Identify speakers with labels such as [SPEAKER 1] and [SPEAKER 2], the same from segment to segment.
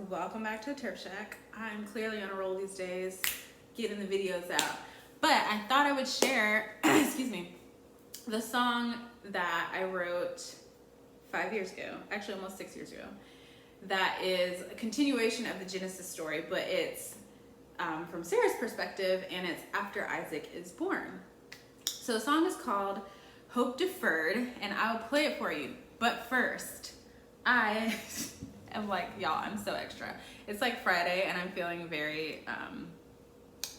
[SPEAKER 1] welcome back to Turf Shack. I'm clearly on a roll these days, getting the videos out. But I thought I would share, excuse me, the song that I wrote 5 years ago, actually almost 6 years ago, that is a continuation of the Genesis story, but it's from Sarah's perspective, and it's after Isaac is born. So the song is called Hope Deferred, and I'll play it for you. But first, I am like, y'all, I'm so extra. It's like Friday, and I'm feeling very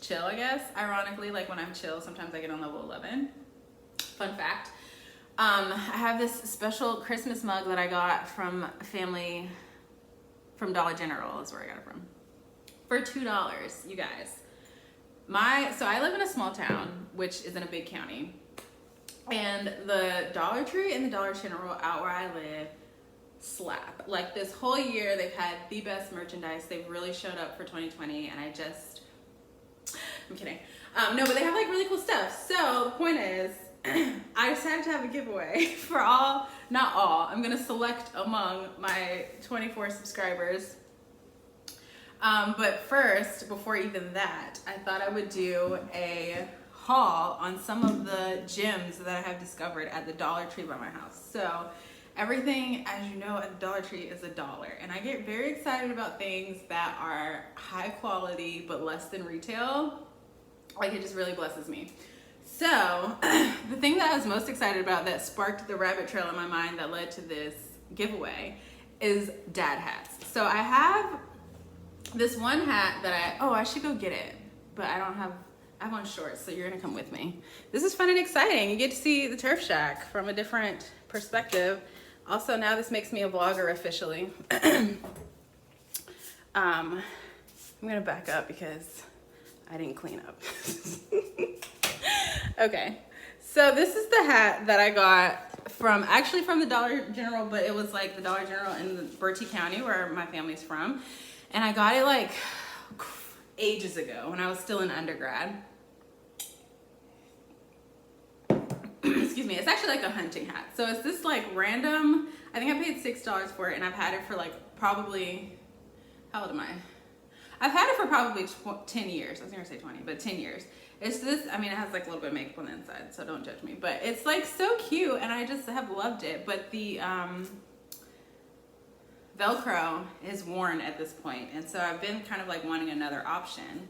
[SPEAKER 1] chill, I guess. Ironically, like when I'm chill, sometimes I get on level 11. Fun fact. I have this special Christmas mug that I got from family from Dollar General is where I got it from. For $2, you guys. So I live in a small town, which is in a big county. And the Dollar Tree and the Dollar General out where I live slap. Like this whole year, they've had the best merchandise. They've really showed up for 2020, and I'm kidding. No, but they have like really cool stuff. So the point is, I decided to have a giveaway for not all, I'm gonna select among my 24 subscribers. But first, before even that, I thought I would do a haul on some of the gems that I have discovered at the Dollar Tree by my house. So everything, as you know, at the Dollar Tree is $1, and I get very excited about things that are high quality but less than retail. Like, it just really blesses me. So the thing that I was most excited about that sparked the rabbit trail in my mind that led to this giveaway is dad hats. So I have this one hat that I should go get it, but I have on shorts, so you're gonna come with me. This is fun and exciting. You get to see the Turf Shack from a different perspective. Also, now this makes me a vlogger officially. I'm gonna back up because I didn't clean up. Okay, so this is the hat that I got from the Dollar General, but it was like the Dollar General in Bertie County where my family's from. And I got it like ages ago when I was still in undergrad. Excuse me, it's actually like a hunting hat. So it's this like random, I think I paid $6 for it, and I've had it for like probably, how old am I? I've had it for probably 10 years. I was gonna say 20, but 10 years. It's this, I mean, it has like a little bit of makeup on the inside, so don't judge me. But it's like so cute, and I just have loved it. But the Velcro is worn at this point, and so I've been kind of like wanting another option.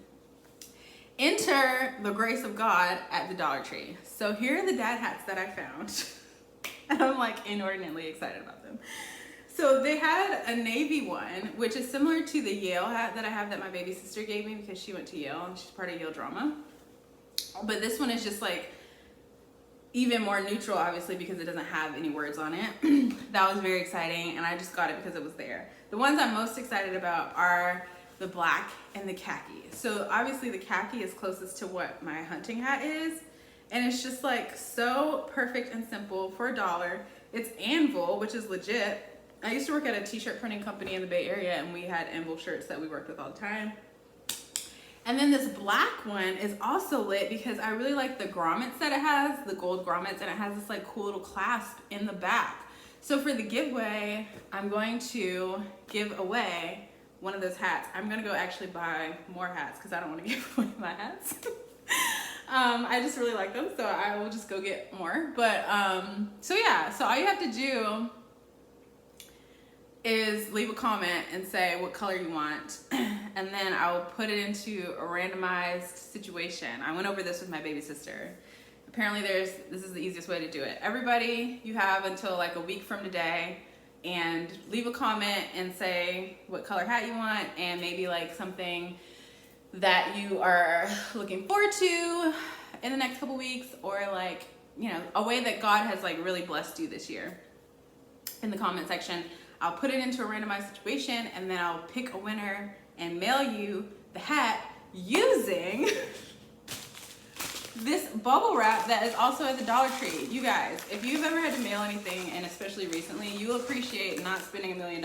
[SPEAKER 1] Enter the grace of God at the Dollar Tree. So here are the dad hats that I found, and I'm like inordinately excited about them. So they had a navy one, which is similar to the Yale hat that I have that my baby sister gave me because she went to Yale and she's part of Yale drama. But this one is just like even more neutral, obviously, because it doesn't have any words on it. That was very exciting, and I just got it because it was there. The ones I'm most excited about are the black and the khaki. So obviously the khaki is closest to what my hunting hat is, and it's just like so perfect and simple for $1. It's Anvil, which is legit. I used to work at a t-shirt printing company in the Bay Area, and we had Anvil shirts that we worked with all the time. And then this black one is also lit because I really like the grommets that it has, the gold grommets, and it has this like cool little clasp in the back. So for the giveaway, I'm going to give away one of those hats. I'm gonna go actually buy more hats because I don't want to give away my hats. I just really like them, so I will just go get more. But so yeah, so all you have to do is leave a comment and say what color you want, and then I'll put it into a randomized situation. I went over this with my baby sister. Apparently this is the easiest way to do it. Everybody, you have until like a week from today, and leave a comment and say what color hat you want, and maybe like something that you are looking forward to in the next couple weeks, or like, you know, a way that God has like really blessed you this year in the comment section. I'll put it into a randomized situation, and then I'll pick a winner and mail you the hat using this bubble wrap that is also at the Dollar Tree. You guys, if you've ever had to mail anything, and especially recently, you'll appreciate not spending $1 million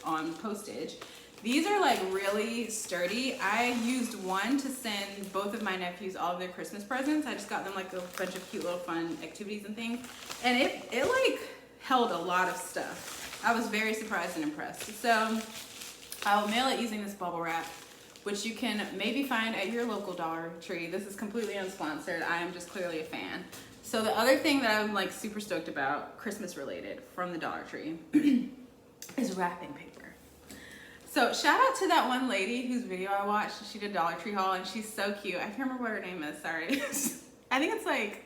[SPEAKER 1] on postage. These are like really sturdy. I used one to send both of my nephews all of their Christmas presents. I just got them like a bunch of cute little fun activities and things, and it like held a lot of stuff. I was very surprised and impressed. So I will mail it using this bubble wrap, which you can maybe find at your local Dollar Tree. This is completely unsponsored. I am just clearly a fan. So the other thing that I'm like super stoked about, Christmas related, from the Dollar Tree, is wrapping paper. So shout out to that one lady whose video I watched. She did Dollar Tree haul and she's so cute. I can't remember what her name is, sorry. I think it's like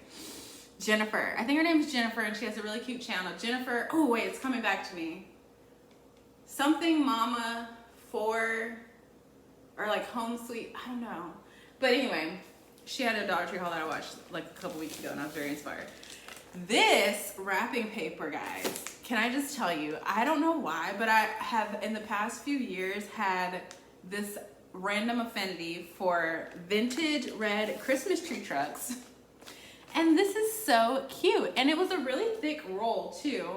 [SPEAKER 1] Jennifer. I think her name is Jennifer and she has a really cute channel. Jennifer, oh wait, it's coming back to me. Something Mama 4 or like Home Sweet, I don't know. But anyway, she had a Dollar Tree haul that I watched like a couple weeks ago and I was very inspired. This wrapping paper, guys, can I just tell you, I don't know why, but I have in the past few years had this random affinity for vintage red Christmas tree trucks. And this is so cute. And it was a really thick roll too.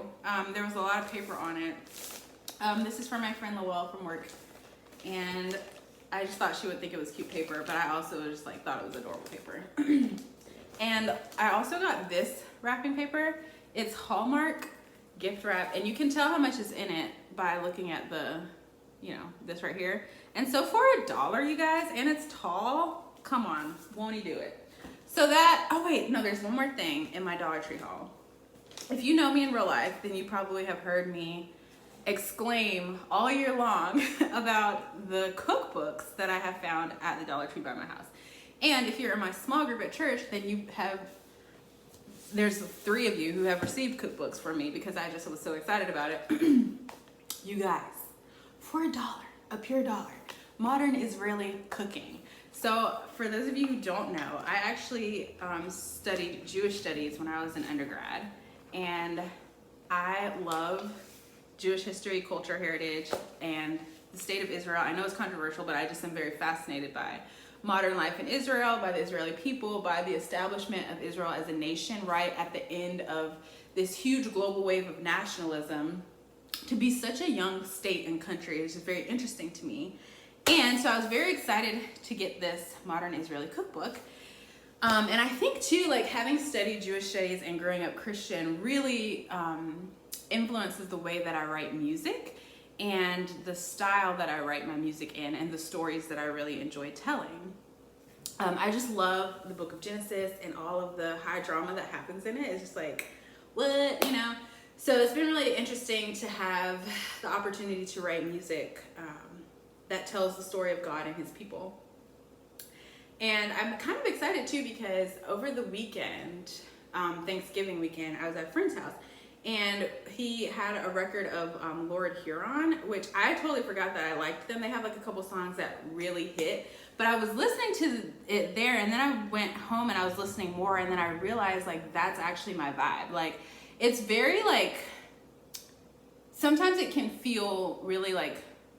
[SPEAKER 1] There was a lot of paper on it. This is from my friend Lowell from work. And I just thought she would think it was cute paper, but I also just like thought it was adorable paper. And I also got this wrapping paper. It's Hallmark gift wrap, and you can tell how much is in it by looking at the, you know, this right here. And so for $1, you guys, and it's tall, come on, won't he do it? So that, oh wait, no, there's one more thing in my Dollar Tree haul. If you know me in real life, then you probably have heard me exclaim all year long about the cookbooks that I have found at the Dollar Tree by my house. And if you're in my small group at church, then you have, there's 3 of you who have received cookbooks from me because I just was so excited about it. You guys, for $1, a pure $1, modern Israeli cooking. So for those of you who don't know, I actually studied Jewish studies when I was an undergrad, and I love Jewish history, culture, heritage, and the state of Israel. I know it's controversial, but I just am very fascinated by modern life in Israel, by the Israeli people, by the establishment of Israel as a nation right at the end of this huge global wave of nationalism. To be such a young state and country is just very interesting to me. And so I was very excited to get this modern Israeli cookbook. And I think too, like having studied Jewish studies and growing up Christian really influences the way that I write music and the style that I write my music in and the stories that I really enjoy telling. I just love the book of Genesis and all of the high drama that happens in it. It's just like, what, you know? So it's been really interesting to have the opportunity to write music that tells the story of God and his people. And I'm kind of excited too because over the weekend, Thanksgiving weekend, I was at a friend's house and he had a record of Lord Huron, which I totally forgot that I liked them. They have like a couple songs that really hit, but I was listening to it there and then I went home and I was listening more and then I realized like that's actually my vibe. Like it's very like, sometimes it can feel really like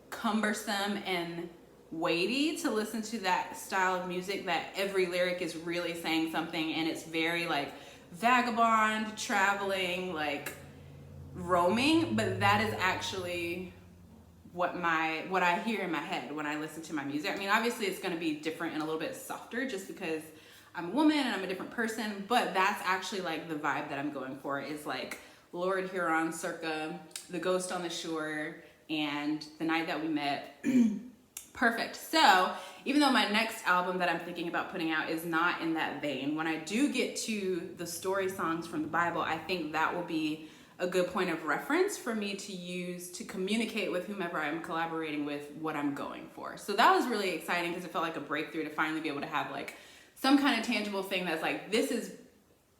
[SPEAKER 1] cumbersome and weighty to listen to that style of music that every lyric is really saying something and it's very like vagabond, traveling, like roaming, but that is actually what I hear in my head when I listen to my music. I mean, obviously it's going to be different and a little bit softer just because I'm a woman and I'm a different person, but that's actually like the vibe that I'm going for is like Lord Huron circa The Ghost on the Shore and The Night That We Met. Perfect. So even though my next album that I'm thinking about putting out is not in that vein, when I do get to the story songs from the Bible, I think that will be a good point of reference for me to use to communicate with whomever I'm collaborating with what I'm going for. So that was really exciting because it felt like a breakthrough to finally be able to have like some kind of tangible thing that's like, this is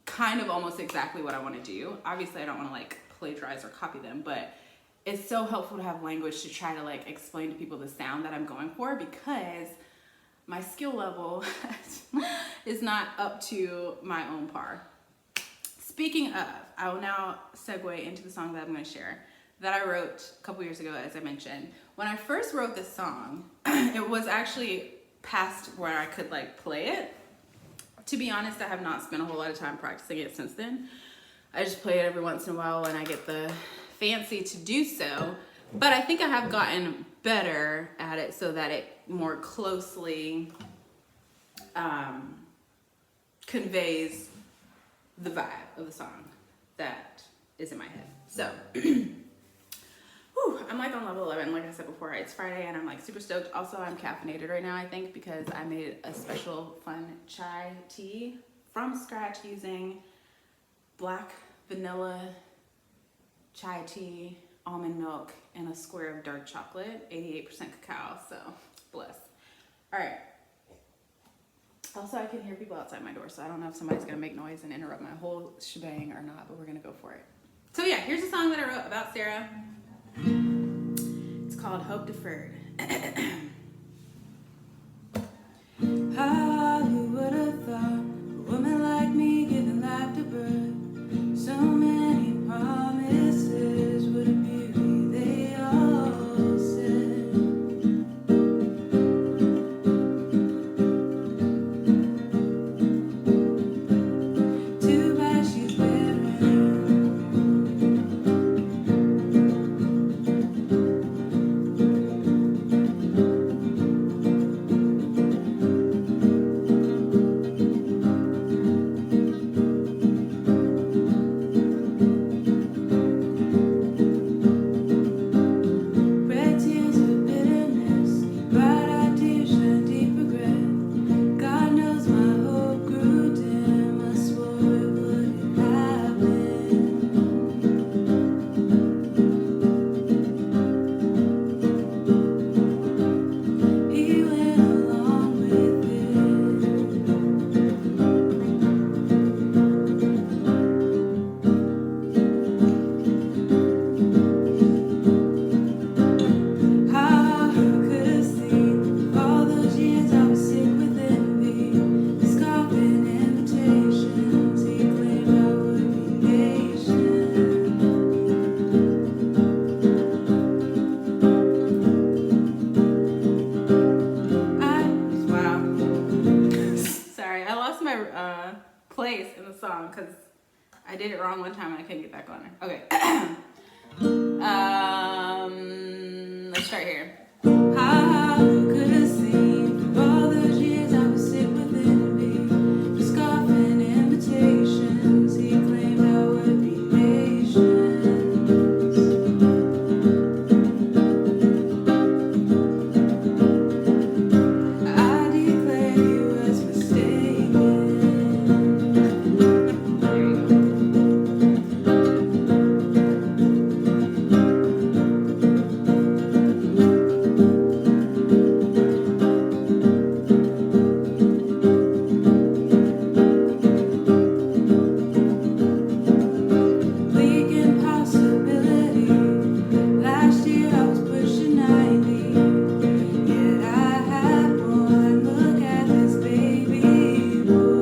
[SPEAKER 1] kind of almost exactly what I want to do. Obviously I don't want to like plagiarize or copy them, but it's so helpful to have language to try to like explain to people the sound that I'm going for because my skill level is not up to my own par. Speaking of, I will now segue into the song that I'm going to share that I wrote a couple years ago, as I mentioned. When I first wrote this song, it was actually past where I could like play it. To be honest, I have not spent a whole lot of time practicing it since then. I just play it every once in a while when I get the fancy to do so, but I think I have gotten better at it so that it more closely conveys the vibe of the song that is in my head. So, whew, I'm like on level 11, like I said before. It's Friday and I'm like super stoked. Also, I'm caffeinated right now, I think, because I made a special fun chai tea from scratch using black vanilla chai tea, almond milk, and a square of dark chocolate, 88% cacao, so bless. All right. Also, I can hear people outside my door, so I don't know if somebody's gonna make noise and interrupt my whole shebang or not, but we're gonna go for it. So yeah, here's a song that I wrote about Sarah. It's called Hope Deferred. How you would have thought a woman like me giving life to birth, so many promises would be they all said. Too bad she's barren. Place in the song because I did it wrong one time and I couldn't get back on it. Okay. Let's start here. How could I see for all those years I was sick within me, for scoffing invitations, he claimed I would be patient. I declare he was mistaken. BLEAK impossibility. Last year I was pushing 90, yet I had one. Look at this baby boy.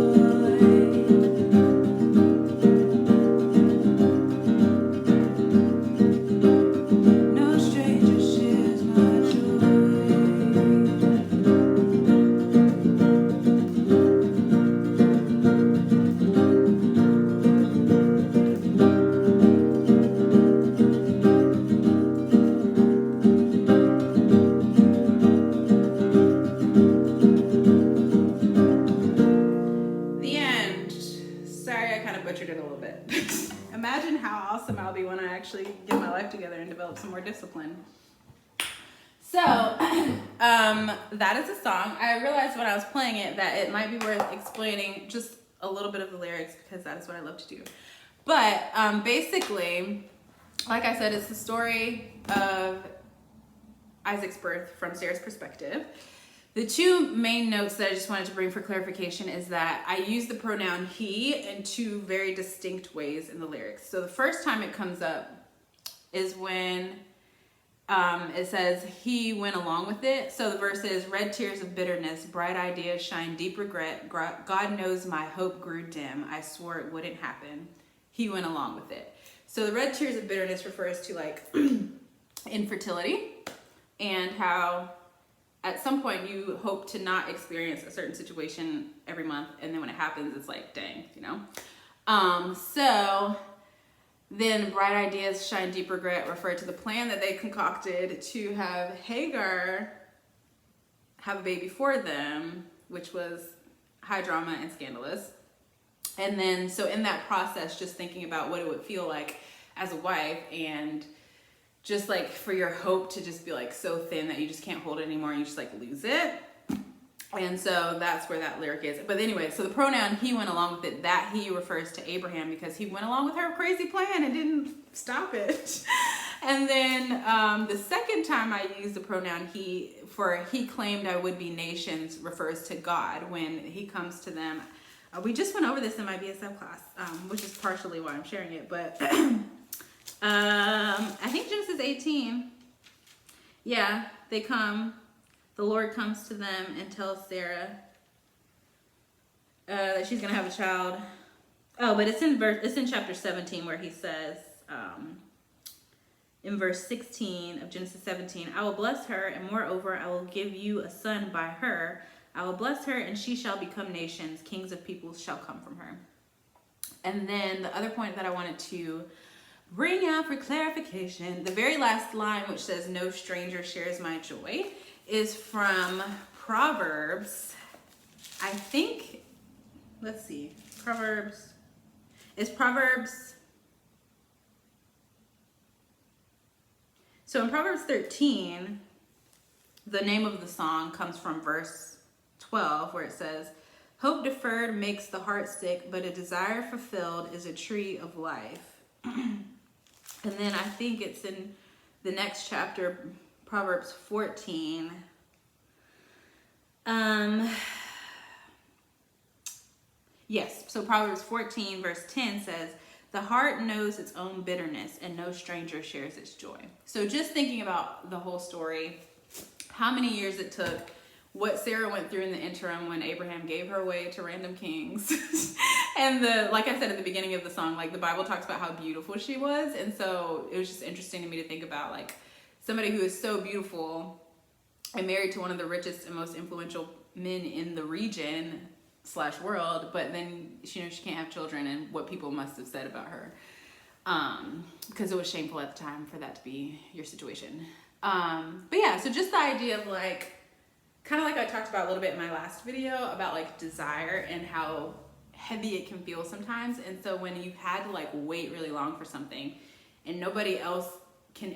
[SPEAKER 1] No stranger shares my joy. The end. Sorry, I kind of butchered it a little bit. Imagine how awesome I'll be when I actually get my life together and develop some more discipline. So, that is a song. I realized when I was playing it that it might be worth explaining just a little bit of the lyrics because that is what I love to do. But basically, like I said, it's the story of Isaac's birth from Sarah's perspective. The two main notes that I just wanted to bring for clarification is that I use the pronoun he in two very distinct ways in the lyrics. So the first time it comes up is when it says he went along with it. So the verse is, red tears of bitterness, bright ideas shine deep regret. God knows my hope grew dim. I swore it wouldn't happen. He went along with it. So the red tears of bitterness refers to like infertility and how at some point you hope to not experience a certain situation every month, and then when it happens, it's like, dang, you know? So then bright ideas shine deep regret refer to the plan that they concocted to have Hagar have a baby for them, which was high drama and scandalous. And then, so in that process, just thinking about what it would feel like as a wife and just like for your hope to just be like so thin that you just can't hold it anymore and you just like lose it. And so that's where that lyric is. But anyway, so the pronoun he went along with it, that he refers to Abraham because he went along with her crazy plan and didn't stop it. And then the second time I used the pronoun he claimed I would be nations refers to God when he comes to them. We just went over this in my BSF class, which is partially why I'm sharing it. But I think Genesis 18. Yeah, they come. The Lord comes to them and tells Sarah that she's gonna have a child. Oh, but it's in chapter 17 where he says, in verse 16 of Genesis 17, I will bless her, and moreover, I will give you a son by her. I will bless her, and she shall become nations. Kings of peoples shall come from her. And then the other point that I wanted to bring out for clarification, the very last line, which says, no stranger shares my joy, is from Proverbs. I think, let's see, Proverbs. So in Proverbs 13, the name of the song comes from verse 12, where it says, hope deferred makes the heart sick, but a desire fulfilled is a tree of life. And then I think it's in the next chapter, Proverbs 14. Yes, so Proverbs 14 verse 10 says, the heart knows its own bitterness and no stranger shares its joy. So just thinking about the whole story, how many years it took, what Sarah went through in the interim when Abraham gave her away to random kings. And like I said at the beginning of the song, like the Bible talks about how beautiful she was. And so it was just interesting to me to think about like somebody who is so beautiful and married to one of the richest and most influential men in the region / world, but then she can't have children, and what people must have said about her, because it was shameful at the time for that to be your situation. But yeah, so just the idea of like, kind of like I talked about a little bit in my last video about like desire and how heavy it can feel sometimes. And so when you've had to like wait really long for something and nobody else can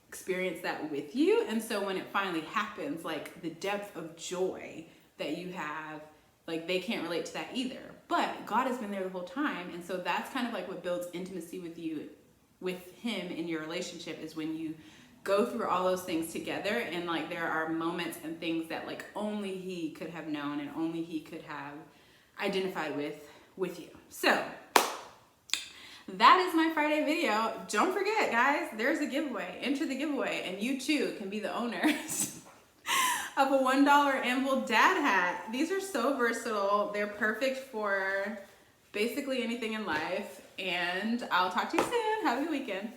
[SPEAKER 1] experience that with you, and so when it finally happens, like the depth of joy that you have, like they can't relate to that either. But God has been there the whole time, and so that's kind of like what builds intimacy with you, with him in your relationship, is when you go through all those things together, and like there are moments and things that like only he could have known and only he could have identified with you. So that is my Friday video. Don't forget, guys, there's a giveaway. Enter the giveaway, and you too can be the owners of a $1 Anvil dad hat. These are so versatile. They're perfect for basically anything in life. And I'll talk to you soon. Have a good weekend.